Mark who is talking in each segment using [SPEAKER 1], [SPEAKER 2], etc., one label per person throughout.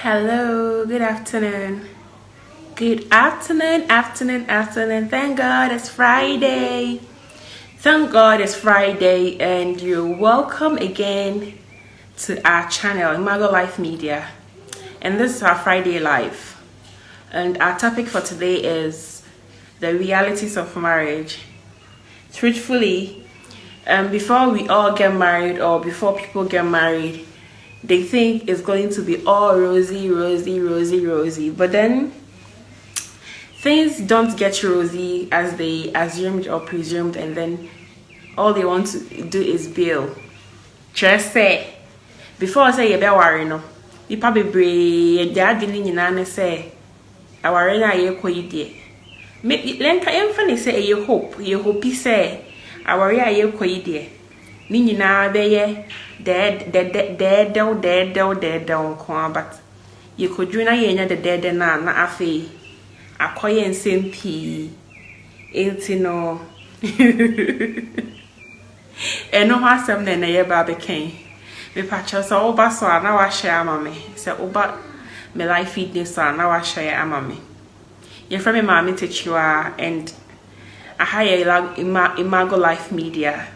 [SPEAKER 1] Hello, good afternoon. Good afternoon. Thank God it's Friday. And you're welcome again to our channel, Imago Life Media. And this is our Friday Live. And our topic for today is the realities of marriage. Truthfully, before we all get married or before people get married, they think it's going to be all rosy. But then things don't get rosy as they assumed or presumed, and then all they want to do is bail. Just say, before I say you be worry no, you probably brave. They are dealing in an say, I worry na you ko idea. Make lenka emfani say you hope he say, I worry you ko idea. Ni na be ye dead down, but you could do na yenya the dead na afe akoye nsem pii enti no eno hasem na ye ba beken me pacha so oba so na wa share amame se oba me life fitness na wa share amame ye from me mama techiwa and I hire Imago Life Media.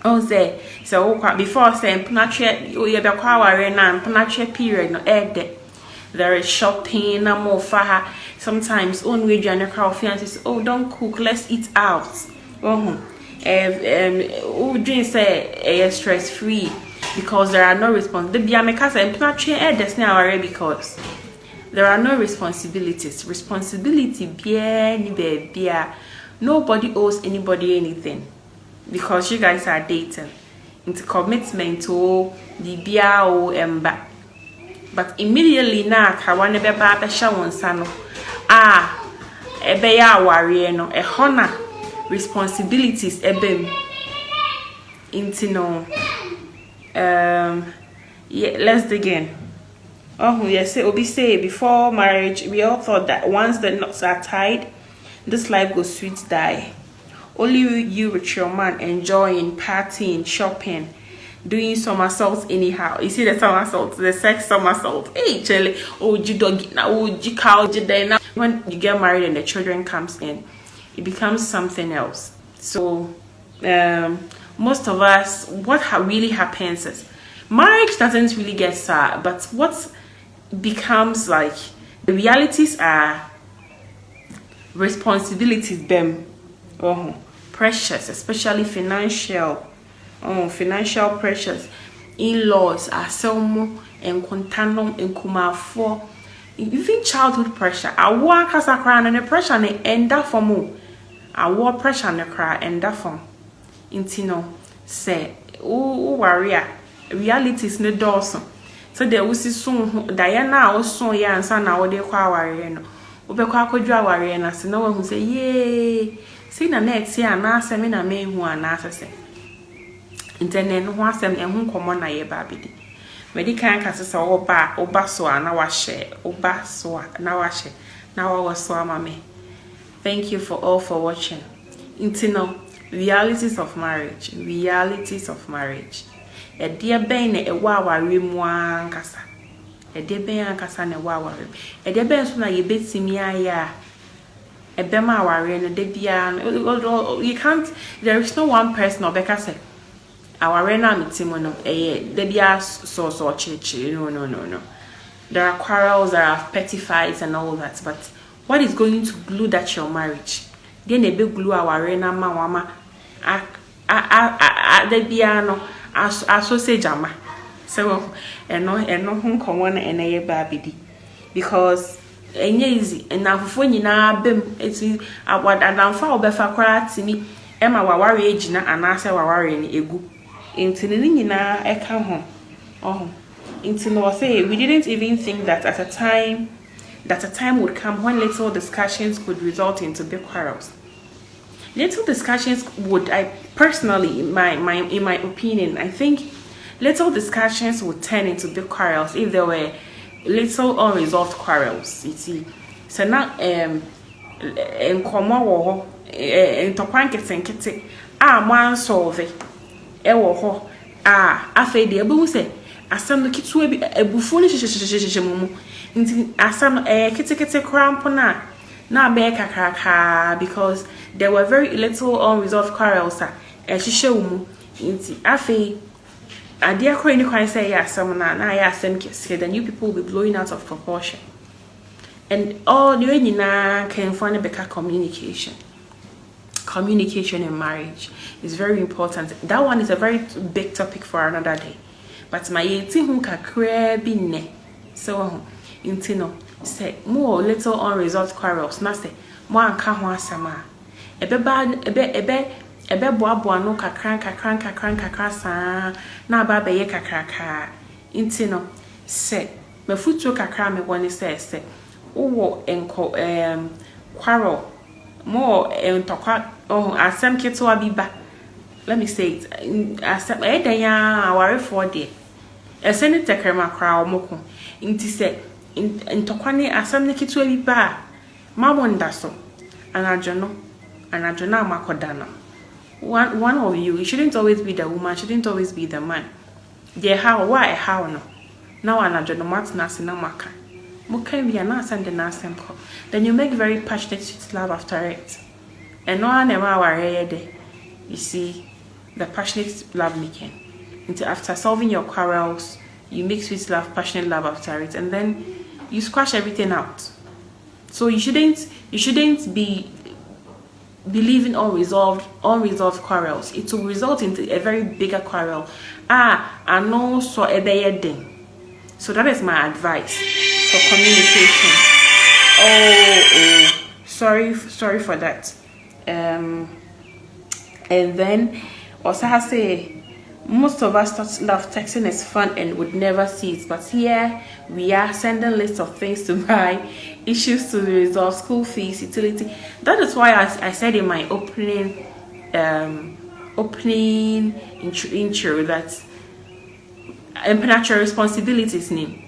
[SPEAKER 1] Oh, say so before saying penatre you be kwa ware na penatre period no ede there is shopping na more for sometimes on we join crowd fiance oh don't cook, let's eat out. Drink say stress free because there are no the bia make us penatre ede na ware because there are no responsibility bia ni bia nobody owes anybody anything. Because you guys are dating into commitment to the biao emba. But immediately now kawane be ba be sha wonsa no ebe ya aware no e hona responsibilities ebem into no yeah, let's dig in. Oh yes, obi say before marriage we all thought that once the knots are tied this life goes sweet die. Only you with your man enjoying, partying, shopping, doing somersaults anyhow. You see the somersaults, the sex somersault. Hey, Charlie, oh, you dog now, oh, you cow, you now. When you get married and the children comes in, it becomes something else. So, most of us, what really happens is, marriage doesn't really get sad, but what becomes like, the realities are responsibilities, them. Pressures, especially financial pressures. In-laws are some and contanum and kumafo. Even childhood pressure. I walk as a crown and the pressure and end up for more. I war pressure and the cry and that form. Intino say, oh warrior, realities no dawson. So there was soon Diana was so young, son, now they call warrior. Obekwa kodwa warrior na se no one who say, yay. See na next year na asem na me hu ana asese intene no ho asem ehun komo na ye ba bidi medical kase se oba so na wa share na wa share na wa so amame. Thank you for all for watching. Intino realities of marriage e dia ben na e wa aware mu ankasa e dia ben ankasa na e wa aware e dia ben so na ye betimi aya you can't, there is no one person or Becca say our rena mitimono debia so church. No. There are quarrels, there are petty fights and all that, but what is going to glue that your marriage? Then a big glue our rena mama debia no sausage ama So and no home come one and a baby because easy and now for nyina bem it's what and fa obefa kra timi e ma waware agina anase waware ni egu enti ne nyina e ka ho oh enti no say we didn't even think that at a time would come when little discussions could result into big quarrels. Little discussions would, I personally, in my opinion, I think little discussions would turn into big quarrels if there were little unresolved quarrels. You see, so now in common war, in topankete, man solve it. Ewo afe de ebu se asam no kitu ebufu ni hyehyehyehyemu nti asam kete cramp na be kakaka because there were very little unresolved quarrels hyehyemu nti afe ade akora ni kwan say asam na ya asam kese then you people will be blowing out of proportion and all the nyina can find better communication in marriage is very important. That one is a very big topic for another day. But my hu kakra bi ne. So intino say more little unresolved quarrels. Na say mo anka ho asama. Ebe boaboa no kakran sa na ba be ye kakraka. Intino say me futu kakra me woni say wo enko quarrel more entokwa asem ketewa biba. Let me say it asem edanya aware for there eseni tekrema kra omoko nti se entokwa ne asem ne ketewa biba mabonda so anajono amakoda no one of you, it shouldn't always be the woman, shouldn't always be the man. There how no now anajono matna sina maka mukan be na send the nasem ko then you make very passionate sweet love after it. And no one ever worry there. You see, the passionate love making. Until after solving your quarrels, you make sweet love, passionate love after it, and then you squash everything out. So you shouldn't be believing unresolved quarrels. It will result into a very bigger quarrel. And also a bad thing. So that is my advice for communication. Oh, sorry for that. And then also I say most of us thought love texting is fun and would never cease, but here we are sending lists of things to buy, issues to resolve, school fees, utility. That is why I said in my opening intro that impenetrable responsibilities name.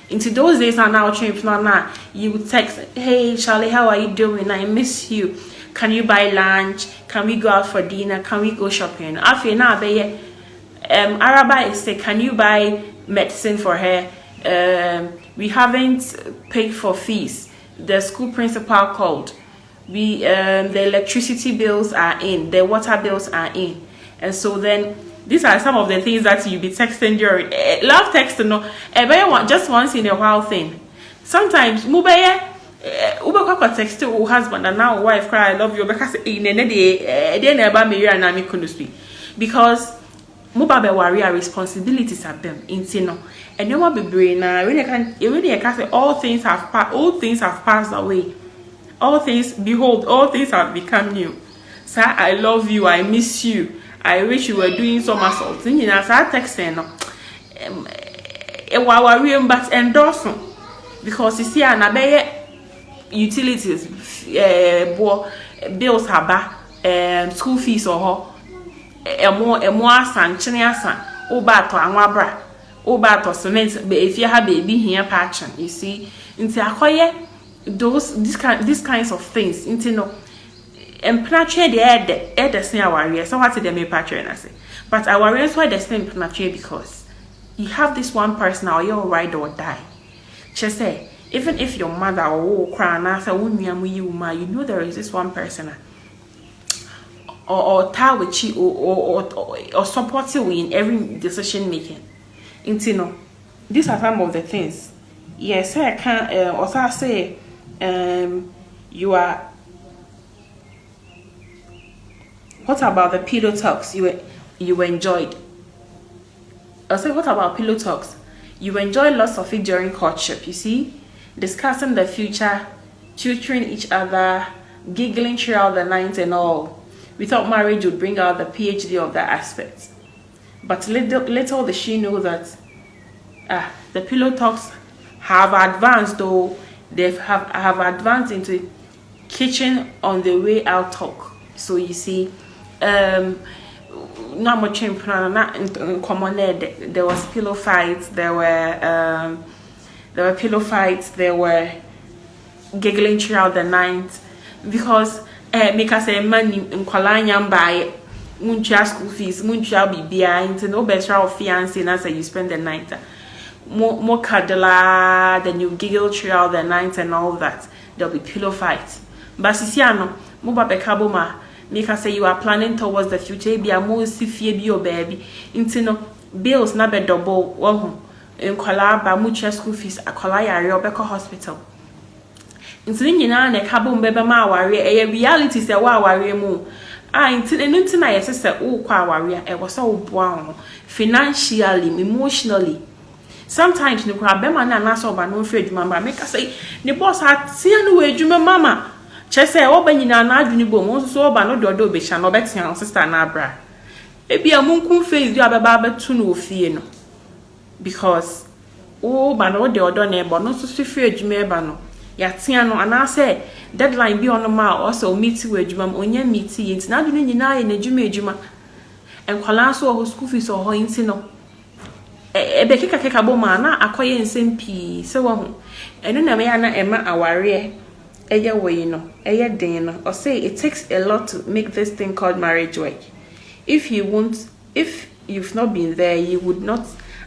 [SPEAKER 1] Into those days are now changed. Now you would text, hey Charlie, how are you doing? I miss you. Can you buy lunch? Can we go out for dinner? Can we go shopping? After now, Araba is say, can you buy medicine for her? We haven't paid for fees. The school principal called. The electricity bills are in. The water bills are in. And so then these are some of the things that you be texting during love texting. No, just once in a while thing. Sometimes mubeye. Ube text to husband and now wife cry I love you because in the never marry and I'm speak because mubabe worry responsibilities are them intino and you will be brain really can say all things have passed away, all things behold all things have become new. Sir, I love you, I miss you, I wish you were doing some assault in our texting no but endorsement because you see an utilities bills haba school fees or more sanction oba to anwabra oba to cement if you have baby here patching you see into akoye these kinds of things into no emplache the same aware so what they may patch na say but aware is why the same emplache because you have this one person or you're ride or die just say. Even if your mother or cry you know there is this one person or tie with you or support you in every decision making. Intino, these are some of the things. Yes, I can also say you are. What about the pillow talks you enjoyed? I'll say, what about pillow talks? You enjoy lots of it during courtship, you see? Discussing the future, tutoring each other, giggling throughout the night and all. We thought marriage would bring out the PhD of that aspect. But little did she know that the pillow talks have advanced, though. They have advanced into kitchen on the way out talk. So you see, not much in common. There was pillow fights. There were pillow fights. There were giggling throughout the night because make us say man in kwalanya buy munchia school fees, munchia bibia into no better of fiancé na say you spend the night. More cuddler, then you giggle throughout the night and all that. There'll be pillow fights. But Sisiano, Muba Bekaboma, make us say you are planning towards the future, be a more sifie your baby. Intino bills na be double, well, in Kolaba, mucha school fees, a Kolaya, Rebecca Hospital. Intina ne Kabum Beba Mawari, a reality say Wawari mo. Intina, I sister, oh, Kwawaria, it was so brown, financially, emotionally. Sometimes no crab man and answer by no afraid mama make us say the boss had seen no way you mama. Chese open in an adunibo, so by no do be shall no bet your sister Nabra. It be a moon face you have a barber to no fear. Because oh, but no the other neighbor, no so fear Jimebano. Yatiano and I say deadline be on the mile also meet you with Jumam on your meeting. It's not doing in a Juma and Colasso whose school fees or Hointino. Ebekeka kekabo na akoye nsem pii se wo ho eno na me ya na ema aware eye we no eye den no or say it takes a lot to make this thing called marriage work. If you've not been there, you would not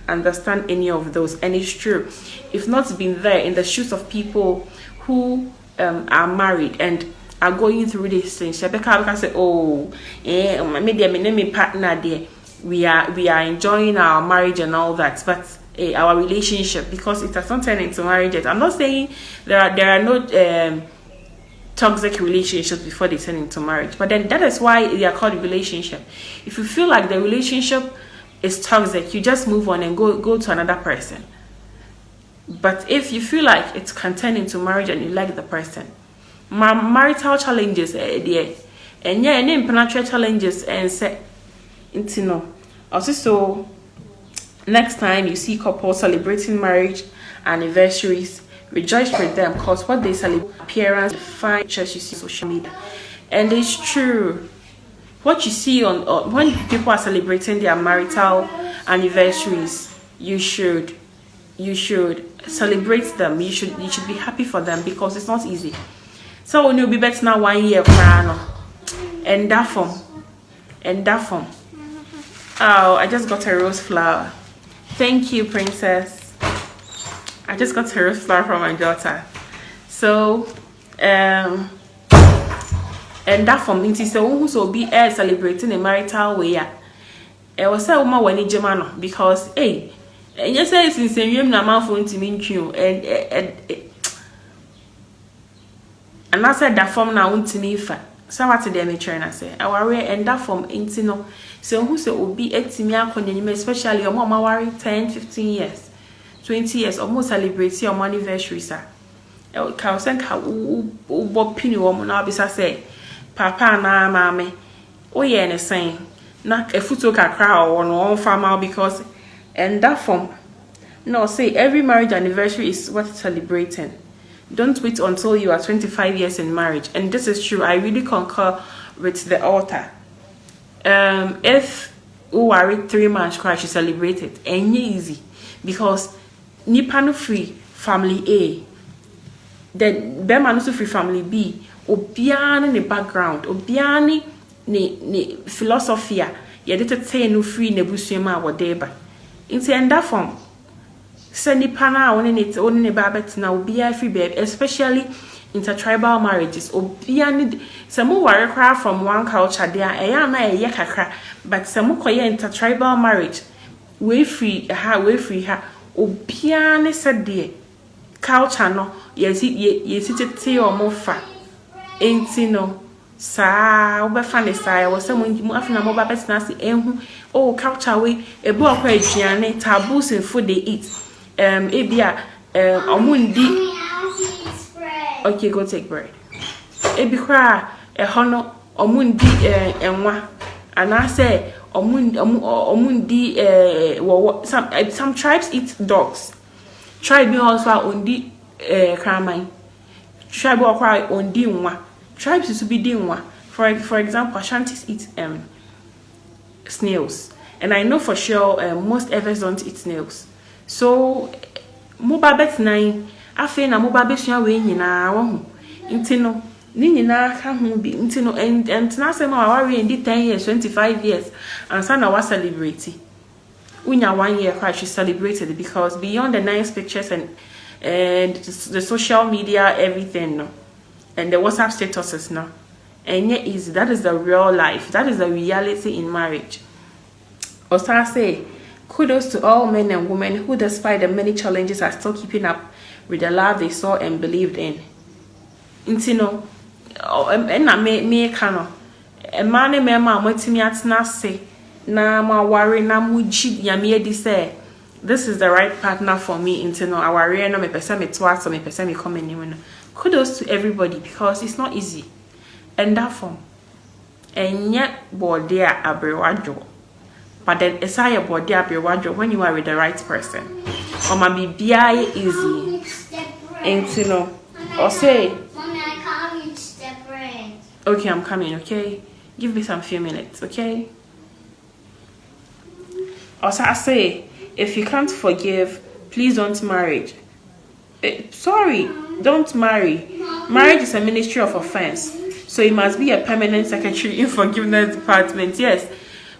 [SPEAKER 1] understand any of those. And it's true, if not been there in the shoes of people who are married and are going through this thing, Rebecca can say, oh, maybe me partner there. We are enjoying our marriage and all that, but our relationship, because it has not turned into marriage yet. I'm not saying there are no toxic relationships before they turn into marriage, but then that is why they are called relationship. If you feel like the relationship is toxic, you just move on and go to another person. But if you feel like it can turn into marriage and you like the person, marital challenges, and impenetrable challenges, and say. Also, next time you see couples celebrating marriage anniversaries, rejoice with them, because what they celebrate appearance, fine church you see social media, and it's true. What you see on when people are celebrating their marital anniversaries, you should celebrate them. You should be happy for them because it's not easy. So when you'll be better now 1 year, and that form. Oh, I just got a rose flower. Thank you, princess. I just got a rose flower from my daughter. So, and that for me, so who's will be celebrating a marital way. I was a woman when it's German because and you say since you na man phone to mean you and I said that form now won't me fa. So what did they try and say? Our way and that form intino. So who say will be 80 years, especially your mama worry 10, 15 years, 20 years, almost celebrate your anniversary, sir. Can send how Bob Penny woman now be say, Papa na mammy. Oh, yeah, and saying, not a foot crowd or no farmer because and that form. No, say every marriage anniversary is worth celebrating. Don't wait until you are 25 years in marriage. And this is true. I really concur with the author. If you are 3 months crash, you celebrate it. And easy. Because Nipano free family A. Then Bema no free family B. Obiani ne background. Obiani ne philosophy. You did say no free ne busema whatever. In that form. Send Nipana on a babet now be a free babe, especially intertribal marriages. Obiani some more craft from one culture there, a yakakra, but some intertribal marriage. We free her. Obiani said dear culture no, yes it or more fat. Ain't no. Sa obe fane sa wo se mo afina mo ba betena se ehu oh culture we ebi okwa aduane taboos in food they eat ebia omundi okay go take bread ebi kra hono omundi enwa ana say omundi some tribes eat dogs. Tribe also ondi kraman. Tribe okwa ondi nwa. Tribes is to be dinwa. For example, Ashantis eat snails, and I know for sure most Evers don't eat snails. So moba bet nine afe na moba besua we nyina wo ho intino ni nyina ka ho bi intino and na say ma worry in 10 years 25 years and sana was celebrate unya 1 year quite she celebrated because beyond the nice pictures and the social media everything no and the WhatsApp statuses no and yet easy. That is the real life, that is the reality in marriage. Osa say kudos to all men and women who despite the many challenges are still keeping up with the love they saw and believed in. Intino na me kano e man me ma matimi atena se na ma worry na muji yame edi say this is the right partner for me intino aware no me pese me to aso me pese me come anywhere. Kudos to everybody because it's not easy and that form and yet body abrewajo but then esaya body abrewajo when you are with the right person or ma be easy intino or say
[SPEAKER 2] Mommy, I can't reach the bread.
[SPEAKER 1] okay, I'm coming, okay? Give me some few minutes, okay? Also, I say, if you can't forgive, please don't marry. Sorry, don't marry. Marriage is a ministry of offense, so it must be a permanent secretary in forgiveness department. Yes,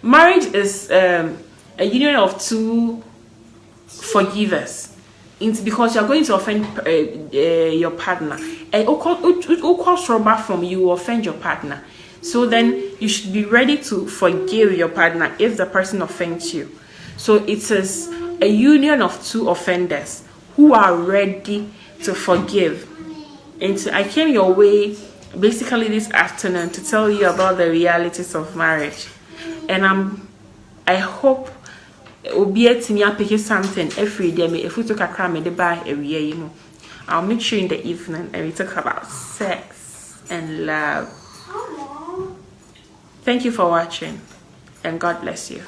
[SPEAKER 1] marriage is a union of two forgivers. It's because you're going to offend your partner. And from you offend your partner. So then you should be ready to forgive your partner if the person offends you. So it is a union of two offenders who are ready to forgive. And so I came your way basically this afternoon to tell you about the realities of marriage. And I hope obi etimi apeke something every day me if we took a cram me buy every year you know. I'll make sure in the evening and we talk about sex and love. Thank you for watching and God bless you.